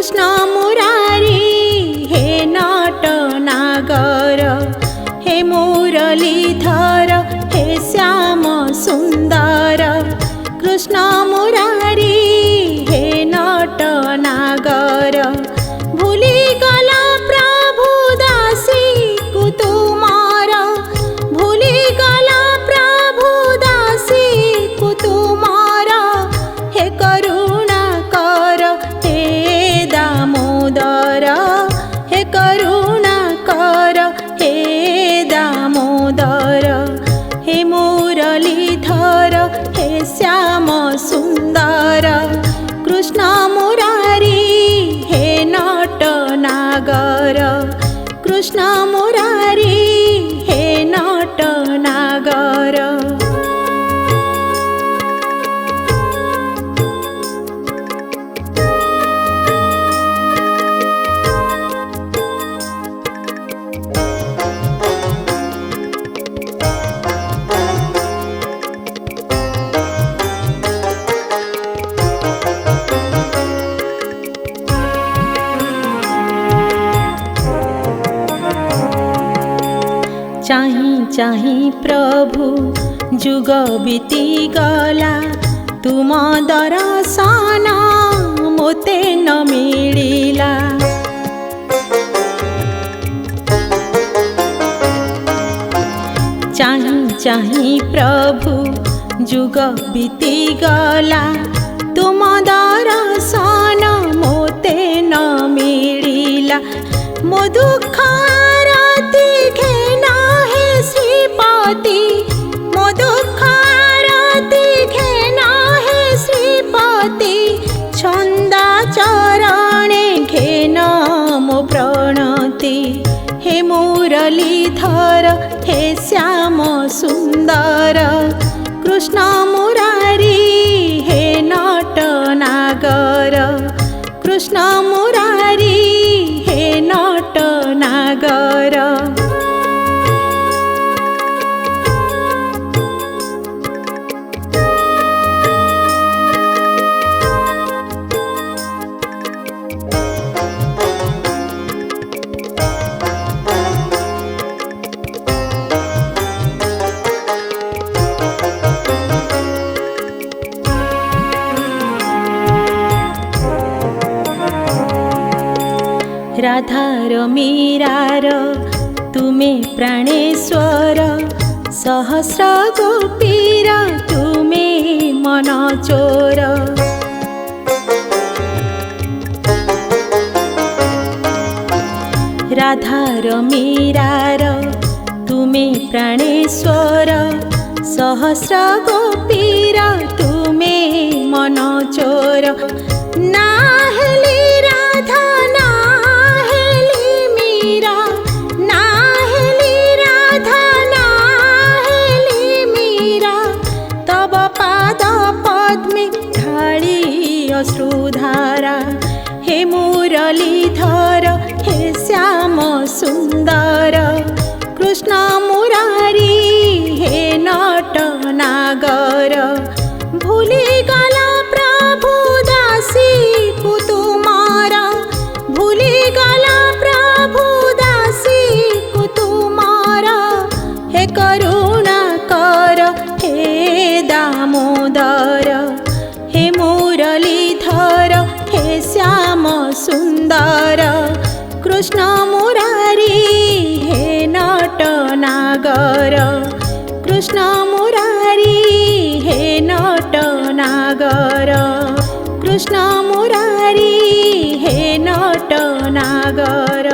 कृष्ण मुरारी हे नट नागर, हे मुरलीधर हे श्याम सुंदर। कृष्ण मुरारी हे नट नागर, भूली गला प्रभु दासी को तुमार, भूली गला प्रभु दासी को तुमार। हे करुणा कर हे दामोदर, हे करुणा कर हे दामोदर। हे मुरलीधर हे श्याम सुंदर, कृष्ण मुरारी हे नट नागर, कृष्ण मुरारी हे नट नागर। चाही चाही प्रभु जुग बीती गला, तुम दर्शन मोते न मिलिला। चाही चाही प्रभु जुग बीती गला, तुम दर्शन मोते न मिलिला। मो दुख आरती घेना हे श्रीपति, मो दुख आरती घेना हे श्रीपति। छंदा चरणे घेन मो प्रणति, हे मुरलीधर हे श्याम सुंदर। कृष्ण मुरारी हे नट नागर, कृष्ण मुरारी हे नट नागर। राधार मीरार तुमे प्राणेश्वर, सहस्र गोपीर तुमे मन चोर। राधार मीरार तुमे प्राणेश्वर, सहस्र गोपीर तुमे मन चोर। ना हेली राधा ना अश्रुधारा। हे मुरलीधर हे श्याम सुंदर, कृष्ण मुरारी हे नट नागर। भूली गला प्रभु दासी को तुमार, भूली गला प्रभु दासी को तुमार। हे करुणा कर हे दामोदर, हे मुरलीधर हे श्याम सुंदर। कृष्ण मुरारी हे नट नागर, कृष्ण मुरारी हे नट नागर, कृष्ण मुरारी हे नट नागर।